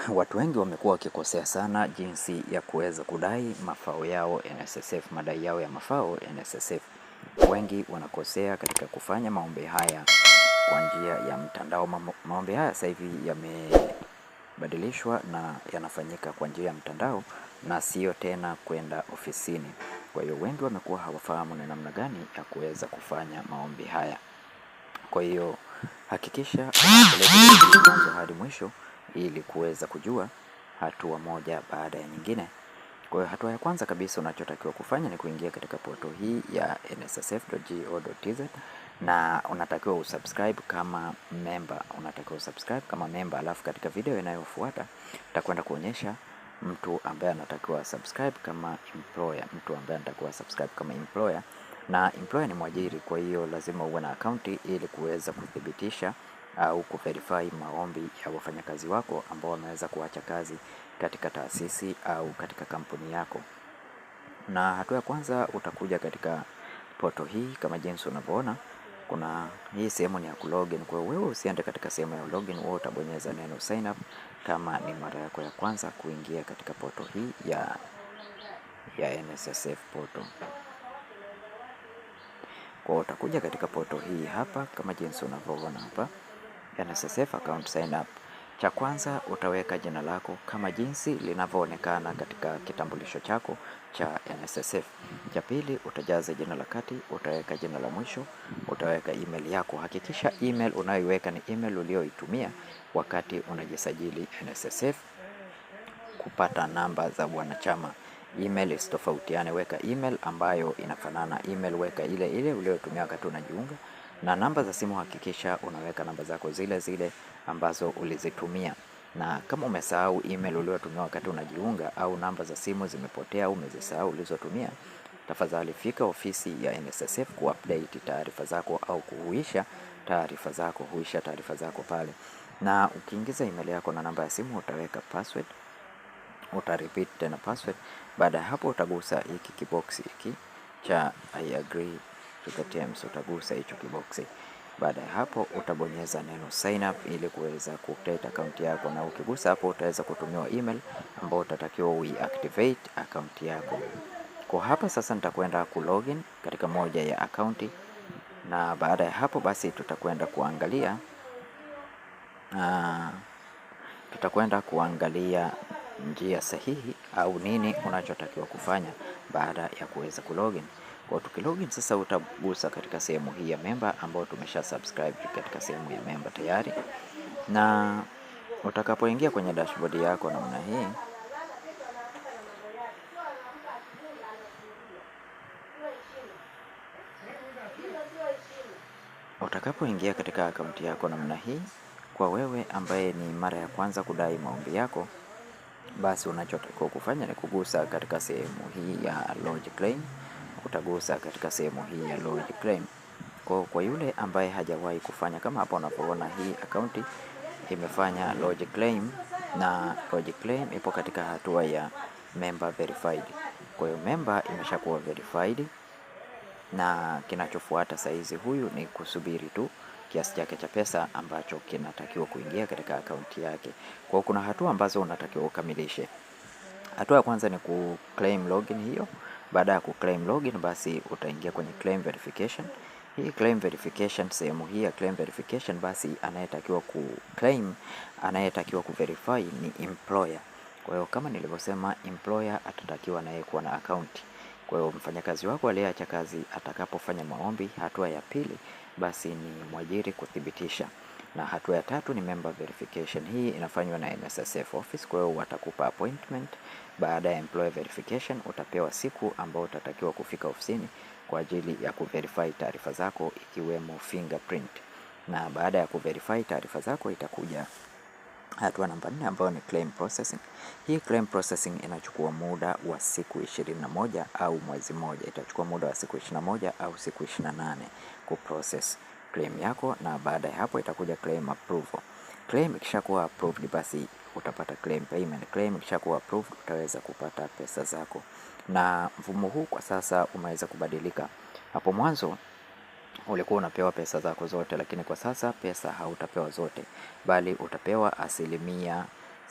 Watu wengi wamekuwa wakikosea sana jinsi ya kuweza kudai mafao yao NSSF, madai yao ya mafao NSSF. Wengi wanakosea katika kufanya maombi haya kwa njia ya mtandao. Maombi haya sasa hivi yamebadilishwa na yanafanyika kwa njia ya mtandao na sio tena kwenda ofisini. Kwa hiyo wengi wamekuwa hawafahamu ni namna gani ya kuweza kufanya maombi haya. Kwa hiyo hakikisha unaendelea mwanzo hadi mwisho ili kuweza kujua hatua moja baada ya nyingine. Kwa hiyo hatua ya kwanza kabisa unachotakiwa kufanya ni kuingia katika portal hii ya nssf.go.tz na unatakiwa usubscribe kama member. Alafu katika video inayofuata nitakwenda kuonyesha mtu ambaye anatakiwa subscribe kama employer, na employer ni mwajiri. Kwa hiyo lazima uwe na akaunti ili kuweza kuthibitisha au kuverify maombi ya wafanyakazi wako ambao wameweza kuacha kazi katika taasisi au katika kampuni yako. Na hatua ya kwanza utakuja katika portal hii kama jinsi unavyoona. Kuna hii sehemu ni ya kulogin. Kwa hiyo wewe usiende katika sehemu ya login, wewe utabonyeza neno sign up kama ni mara yako ya kwanza kuingia katika portal hii ya NSSF portal. Kwa utakuja katika portal hii hapa kama jinsi unavyoona hapa, NSSF account sign up. Cha kwanza utaweka jina lako kama jinsi linavyoonekana katika kitambulisho chako cha NSSF. Cha pili utajaza jina la kati, utaweka jina la mwisho, utaweka email yako. Hakikisha email unayoiweka ni email uliyoitumia wakati unajisajili NSSF kupata namba za wanachama. Email isitofautiane, weka email ambayo inafanana. Email weka ile ile uliyotumia wakati unajiunga, na namba za simu hakikisha unaweka namba zako zile zile ambazo ulizitumia. Na kama umesahau email uliyotumia wakati unajiunga au namba za simu zimepotea au umezisahau ulizotumia, tafadhali fika ofisi ya NSSF kuupdate taarifa zako au huisha taarifa zako pale. Na ukiingiza email yako na namba ya simu utaweka password, utarepeat tena password. Baada ya hapo utagusa hiki kiboksi hiki cha I agree to the terms, utagusa hicho kiboksi. Baada ya hapo utabonyeza neno sign up ili kuweza kucreate account yako, na ukigusa hapo utaweza kutumiwa email ambao utatakiwa uiactivate account yako. Kwa hapa sasa nitakwenda kulogin katika moja ya akaunti, na baada ya hapo basi tutakwenda kuangalia njia sahihi au nini unachotakiwa kufanya baada ya kuweza kulogin. Kwa tukilogin sasa utagusa katika sehemu hii ya member ambao tumesha subscribe katika sehemu ya member tayari, na utakapoingia kwenye dashboard yako namna hii utakapoingia katika akaunti yako namna hii, kwa wewe ambaye ni mara ya kwanza kudai maombi yako, basi unachotakiwa kufanya ni kugusa katika sehemu hii ya lodge claim. Utagusa katika sehemu hii ya lodge claim. Kwa yule ambaye hajawahi kufanya, kama hapa unapoona hii akaunti imefanya lodge claim, na lodge claim ipo katika hatua ya member verified. Kwa hiyo member imeshakuwa verified, na kinachofuata saizi huyu ni kusubiri tu kiasi chake cha pesa ambacho kinatakiwa kuingia katika akaunti yake. Kwa kuna hatua ambazo unatakiwa ukamilishe. Hatua ya kwanza ni kuclaim login hiyo. Baada ya kuclaim login basi utaingia kwenye claim verification. Hii claim verification, sehemu hii ya claim verification, basi anayetakiwa kuverify ni employer. Kwa hiyo kama nilivyosema, employer atatakiwa naye kuwa na account. Kwa hiyo mfanyakazi wako aliyeacha kazi atakapofanya maombi, hatua ya pili basi ni mwajiri kuthibitisha, na hatua ya tatu ni member verification. Hii inafanywa na NSSF office. Kwa hiyo watakupa appointment. Baada ya employer verification utapewa siku ambayo utatakiwa kufika ofisini kwa ajili ya kuverify taarifa zako ikiwemo fingerprint. Na baada ya kuverify taarifa zako itakuja hatua namba 4 ambayo ni claim processing. Hii claim processing inachukua muda wa siku 21 au mwezi mmoja. Itachukua muda wa siku 21 au siku 28 kuprocess claim yako, na baada ya hapo itakuja claim approval. Claim ikishakuwa approved basi utapata claim payment. Claim ikishakuwa approved utaweza kupata pesa zako. Na mfumo huu kwa sasa umeweza kubadilika. Hapo mwanzo ulikuwa unapewa pesa zako zote, lakini kwa sasa pesa hautapewa zote, bali utapewa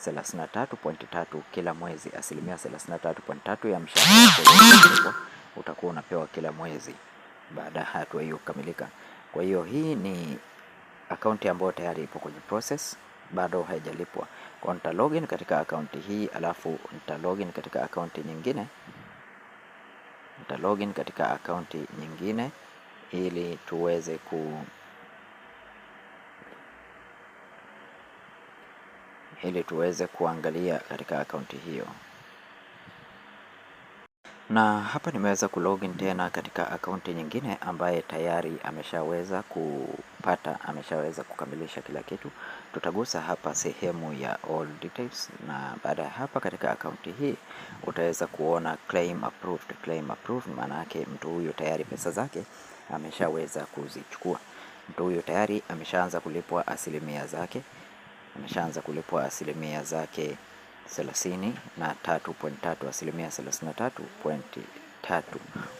33.3 kila mwezi. Asilimia 33.3 ya mshahara wako utakuwa unapewa kila mwezi baada ya hatua hiyo kukamilika. Kwa hiyo hii ni akaunti ambayo tayari ipo kwenye process, bado haijalipwa. Kwa nita login katika akaunti hii, alafu nita login katika akaunti nyingine, ili tuweze kuangalia katika akaunti hiyo. Na hapa nimeweza kulogin tena katika akaunti nyingine ambaye tayari ameshaweza kukamilisha kila kitu. Tutagusa hapa sehemu ya all details, na baada ya hapa katika akaunti hii utaweza kuona claim approved. Claim approved maana yake mtu huyu tayari pesa zake ameshaweza kuzichukua. Mtu huyu tayari ameshaanza kulipwa asilimia zake. 33.3, asilimia 33.3.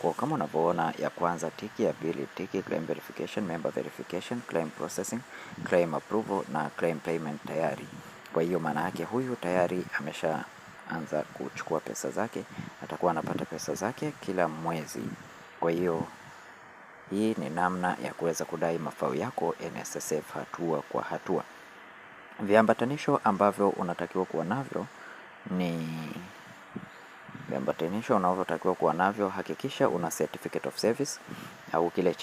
Kwa kama unavyoona, ya kwanza tiki, ya pili tiki, claim verification, member verification, claim processing, claim approval na claim payment tayari. Kwa hiyo maana yake huyu tayari ameshaanza kuchukua pesa zake, atakuwa anapata pesa zake kila mwezi. Kwa hiyo hii ni namna ya kuweza kudai mafao yako NSSF hatua kwa hatua. Viambatanisho ambavyo unatakiwa kuwa navyo hakikisha una certificate of service au kile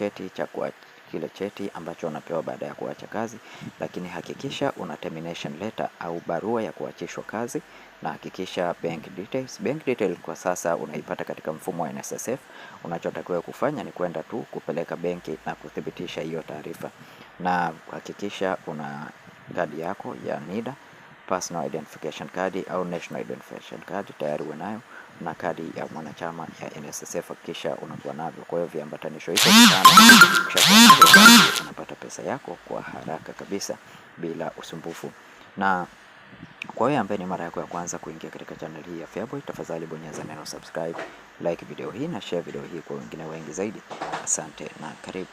cheti ambacho unapewa baada ya kuacha kazi, lakini hakikisha una termination letter au barua ya kuachishwa kazi, na hakikisha bank details. Bank details kwa sasa unaipata katika mfumo wa NSSF. Unachotakiwa kufanya ni kwenda tu kupeleka benki na kuthibitisha hiyo taarifa, na hakikisha una kadi yako ya NIDA, personal identification card au national identification card tayari unayo, na kadi ya mwanachama ya NSSF hakikisha unakuwa navyo. Kwa hiyo viambatanisho hicho vitano unapata pesa yako kwa haraka kabisa bila usumbufu. Na kwa hiyo ambaye ni mara yako ya kwanza kuingia katika channel hii ya Feaboy, tafadhali bonyeza neno subscribe, like video hii na share video hii kwa wengine wengi zaidi. Asante na karibu.